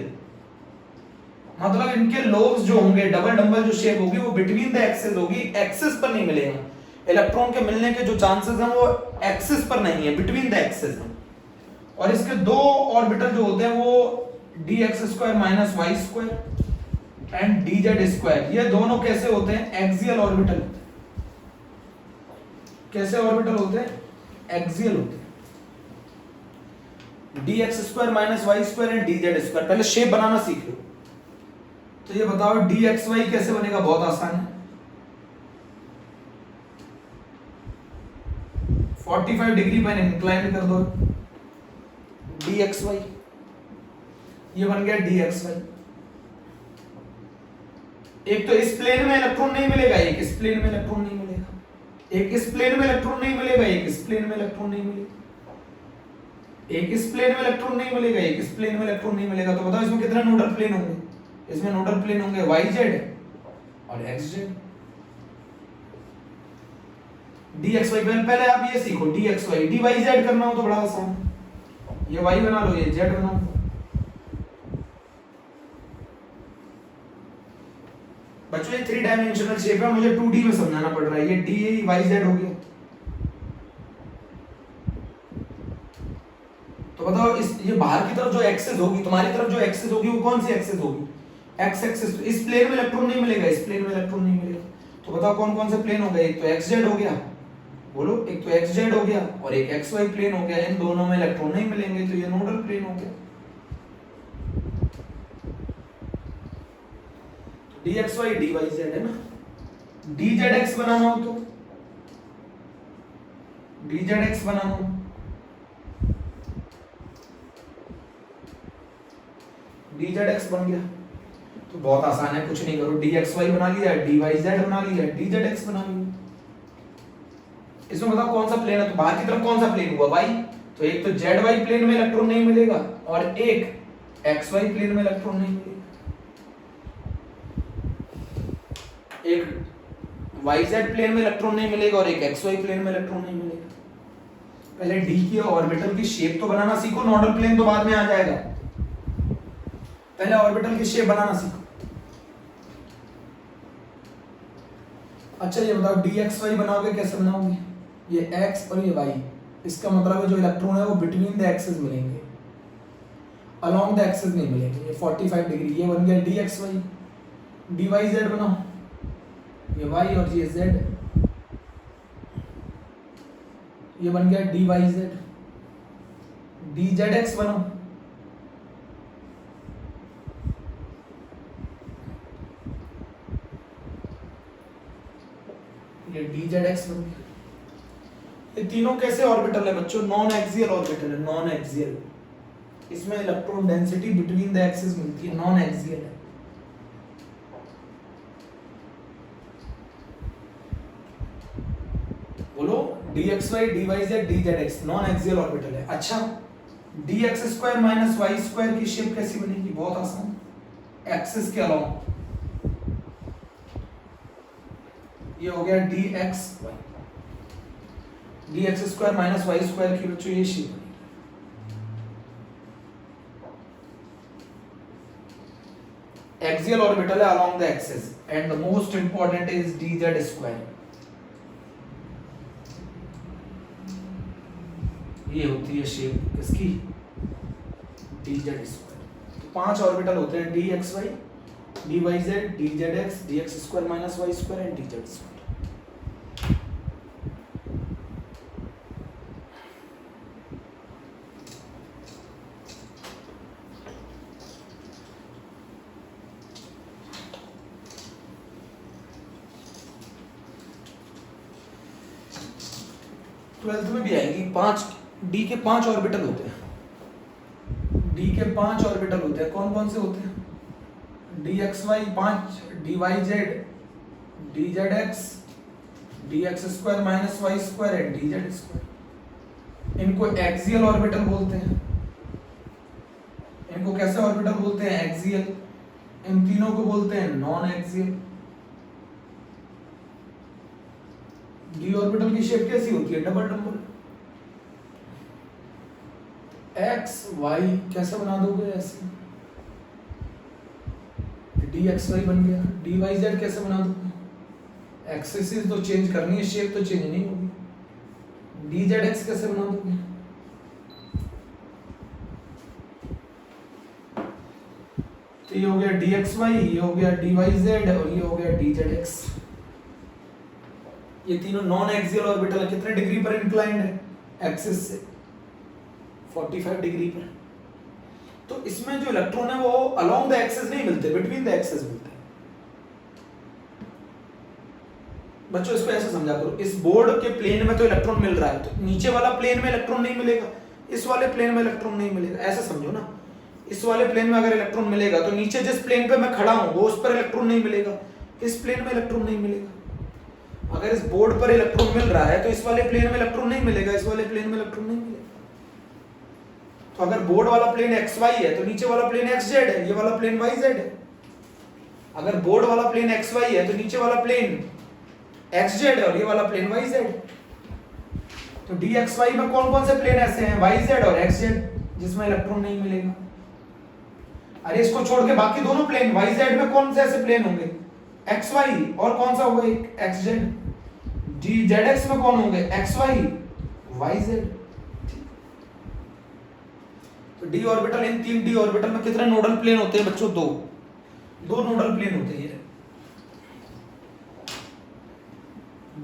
मतलब इनके लोब्स जो होंगे, डबल डंबल जो शेप होगी वो बिटवीन द एक्सिस होगी, एक्सिस पर नहीं मिलेगा। इलेक्ट्रॉन के मिलने के जो चांसेस हैं वो एक्सिस पर नहीं है, बिटवीन द एक्सिस है। और इसके दो ऑर्बिटल जो होते हैं वो dx² - y² एंड dz²। ये दोनों कैसे होते हैं? Axial orbital. कैसे ऑर्बिटल होते हैं? एक्सियल होते हैं। dx² - y² and dz²। पहले शेप बनाना सीख लो। तो ये बताओ dxy कैसे बनेगा? बहुत आसान है। 45 डिग्री पर इंक्लाइन कर दो, dxy। ये बन गया dxy। एक तो इस प्लेन में इलेक्ट्रॉन नहीं मिलेगा, एक इस प्लेन में इलेक्ट्रॉन नहीं मिलेगा। एक इस प्लेन में इलेक्ट्रॉन नहीं मिलेगा, एक इस प्लेन में इलेक्ट्रॉन नहीं मिलेगा। एक इस प्लेन में इलेक्ट्रॉन नहीं मिलेगा, एक इस प्लेन में इलेक्ट्रॉन नहीं मिलेगा। तो बताओ इसमें कितने नोडल प्लेन होंगे? इसमें नोडल प्लेन होंगे yz और xz। dxy पहले आप ये सीखो, dxy dyz करना हो तो बड़ा आसान, ये y बना लो, ये z बना लो। बच्चों ये 3 डायमेंशनल शेप है, मुझे 2D में समझाना पड़ रहा है। ये dyz हो गया। तो बताओ इस ये बाहर की तरफ जो एक्सिस होगी, तुम्हारी तरफ जो एक्सिस होगी वो कौन सी एक्सिस होगी? x axis. इस प्लेन में इलेक्ट्रॉन नहीं मिलेगा, इस प्लेन में इलेक्ट्रॉन नहीं मिलेगा। तो बताओ कौन कौन से प्लेन हो गए? एक तो xz हो गया, बोलो, एक तो xz हो गया और एक xy प्लेन हो गया। इन दोनों में इलेक्ट्रॉन नहीं मिलेंगे, तो ये नोडल प्लेन हो गया। dxy dyz है ना, dzx बनाना हो तो dzx बनाना हो, dzx बन गया तो बहुत आसान है, कुछ नहीं करो, dxy बना लिया, dyz बना लिया, dzx बना लिया। इसमें बताओ कौन सा प्लेन है, तो बाहर की तरफ कौन सा प्लेन हुआ, y, तो एक तो zy प्लेन में इलेक्ट्रॉन नहीं मिलेगा और एक xy प्लेन में इलेक्ट्रॉन नहीं मिलेगा, एक yz प्लेन में इलेक्ट्रॉन नहीं मिलेगा और एक xy प्लेन में इलेक्ट्रॉन नहीं मिलेगा। पहले d की ऑर्बिटल की शेप तो बनाना सीखो, नोडल प्लेन तो बाद में आ जाएगा, पहले ऑर्बिटल की शेप बनाना सीखो। अच्छा ये बताओ dxy बनाओगे कैसे बनाओगे, ये x और ये y, इसका मतलब है जो इलेक्ट्रॉन है वो बिटवीन द एक्सिस मिलेंगे, अलोंग द एक्सिस नहीं मिलेंगे। ये 45 डिग्री, ये बन गया dxy, dyz बनाओ, ये y और ये z, ये बन गया dyz, dzx बनाओ, ये dzx बन गया। ये तीनों कैसे ऑर्बिटल है बच्चों, नॉन एक्सियल ऑर्बिटल है, नॉन एक्सियल, इसमें electron density between the axis मिलती है, नॉन एक्सियल है। बोलो dxy dyz dzx non axial orbital है। अच्छा dx square minus y square की शेप कैसी बनेगी, बहुत आसान, एक्सिस के अलोंग, ये हो गया dxy, dx square minus y square की बच्चों ये शेप बनेगी। एक्सियल ऑर्बिटल है along the axis and the most important is dz square, ये होती है शेप किसकी, dz स्क्वायर। तो 5 ऑर्बिटल होते हैं, dxy dyz dzx dx square minus y square and dz square. Twelfth में भी आएंगी, 5 डी के 5 ऑर्बिटल होते हैं, डी के 5 ऑर्बिटल होते हैं, कौन कौन से होते हैं, dxy 5, dyz dzx dx square minus y square and dz square. इनको एक्सियल ऑर्बिटल बोलते हैं, इनको कैसे ऑर्बिटल बोलते हैं, एक्सियल। इन तीनों को बोलते हैं नॉन एक्सियल। डी ऑर्बिटल की शेप कैसी होती है, डबल डबल, एक्स वाई कैसे बना दोगे, ऐसे dxy बन गया, dyz कैसे बना दोगे, एक्सिस तो चेंज करनी है, शेप तो चेंज नहीं होगी, dzx कैसे बना दोगे, तो ये हो गया dxy, ये हो गया dyz और ये हो गया dzx। ये तीनों नॉन एक्सियल ऑर्बिटल है, कितने डिग्री पर इंक्लाइंड है, एक्सिस से 45 डिग्री पर। तो इसमें जो इलेक्ट्रॉन है वो अलोंग द एक्सिस नहीं मिलते, बिटवीन द एक्सिस मिलते हैं। बच्चों इसको ऐसे समझा करो, इस बोर्ड के प्लेन में तो इलेक्ट्रॉन मिल रहा है, तो नीचे वाला प्लेन में इलेक्ट्रॉन नहीं मिलेगा, इस वाले प्लेन में इलेक्ट्रॉन नहीं मिलेगा, ऐसे समझो ना। इस वाले प्लेन में अगर इलेक्ट्रॉन मिलेगा तो नीचे जिस प्लेन पे मैं खड़ा हूं वो उस पर इलेक्ट्रॉन नहीं मिलेगा, इस प्लेन में इलेक्ट्रॉन नहीं मिलेगा। अगर इस बोर्ड पर इलेक्ट्रॉन मिल रहा है तो इस वाले प्लेन में इलेक्ट्रॉन नहीं मिलेगा, इस वाले प्लेन में इलेक्ट्रॉन नहीं मिलेगा। तो अगर बोर्ड वाला प्लेन xy है तो नीचे वाला प्लेन xz है, ये वाला प्लेन yz है। अगर बोर्ड वाला प्लेन xy है तो नीचे वाला प्लेन xz है और ये वाला प्लेन yz। तो dxy में कौन कौन से प्लेन ऐसे हैं, yz और xz, जिसमें इलेक्ट्रॉन नहीं मिलेगा। अरे इसको छोड़ के बाकी दोनों प्लेन yz में कौन से ऐसे प्लेन होंगे, xy और कौन सा होगा एक xz। dzx में कौन होंगे, xy yz। तो d ऑर्बिटल, इन 3 d ऑर्बिटल में कितने नोडल प्लेन होते हैं बच्चों, दो नोडल प्लेन होते हैं,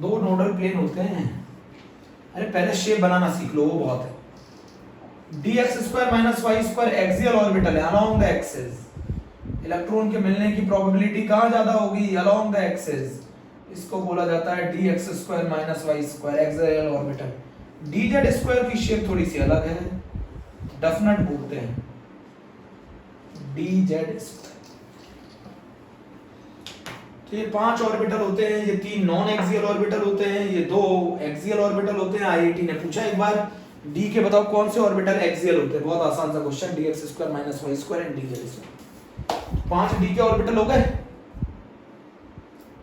दो नोडल प्लेन होते हैं। अरे पहले शेप बनाना सीख लो, वो बहुत है। dx square minus y square axial orbital है अलोंग द एक्सिस, इलेक्ट्रॉन के मिलने की प्रोबेबिलिटी कहाँ ज्यादा होगी? Along the axis. इसको बोला जाता है dx² - y² axial orbital. dz² की शेप थोड़ी सी अलग है, डेफिनेट बोलते हैं dz²। तो ये 5 ऑर्बिटल होते हैं, ये 3 नॉन एक्सियल ऑर्बिटल होते हैं, ये 2 एक्सियल ऑर्बिटल होते हैं। आईआईटी ने पूछा एक बार डी के बताओ कौन से ऑर्बिटल एक्सियल होते हैं, बहुत आसान सा question, dx² - y² and dz²। 5 D के ऑर्बिटल हो गए,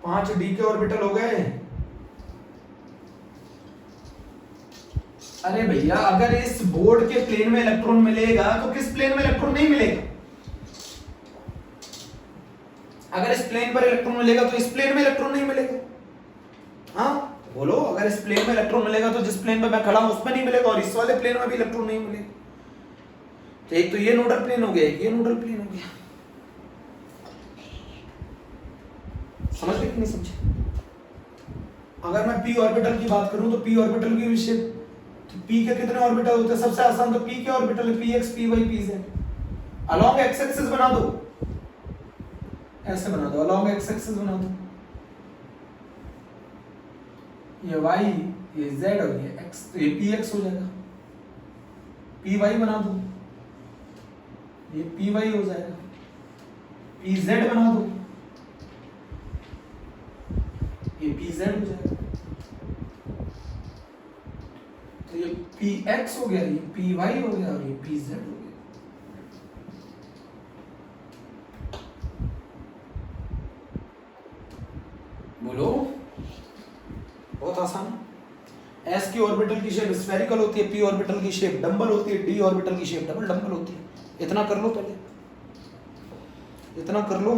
5 डी के ऑर्बिटल हो गए। अरे भैया अगर इस बोर्ड के प्लेन में इलेक्ट्रॉन मिलेगा तो किस प्लेन में इलेक्ट्रॉन नहीं मिलेगा? अगर इस प्लेन पर इलेक्ट्रॉन मिलेगा तो इस प्लेन में इलेक्ट्रॉन नहीं मिलेगा। हाँ बोलो, अगर इस प्लेन में इलेक्ट्रॉन मिलेगा तो जिस प्लेन पर मैं खड़ा हूं उसमें नहीं मिलेगा, और इस वाले प्लेन में भी इलेक्ट्रॉन नहीं मिलेगा। तो एक तो ये नोडल प्लेन हो गया, एक ये नोडल प्लेन हो गया। समझ रहे कि नहीं समझे? अगर मैं p ऑर्बिटल की बात करूं तो p ऑर्बिटल की विषय, तो p के कितने ऑर्बिटल होते हैं? सबसे आसान तो p के ऑर्बिटल है, px py pz। Along x axis बना दो, ऐसे बना दो, अलोंग x एक्सिस बना दो, ये y ये z और ये x, तो ये px हो जाएगा। py बना दो, ये py हो जाएगा। pz बना दो, ये pz हो जाएगा। तो ये px हो गया, ये py हो गया और ये pz हो गया। बोलो, बहुत आसान। s की ऑर्बिटल की शेप स्फेरिकल होती है, p ऑर्बिटल की शेप डंबल होती है, d ऑर्बिटल की शेप डबल डंबल होती है। इतना कर लो, पहले इतना कर लो।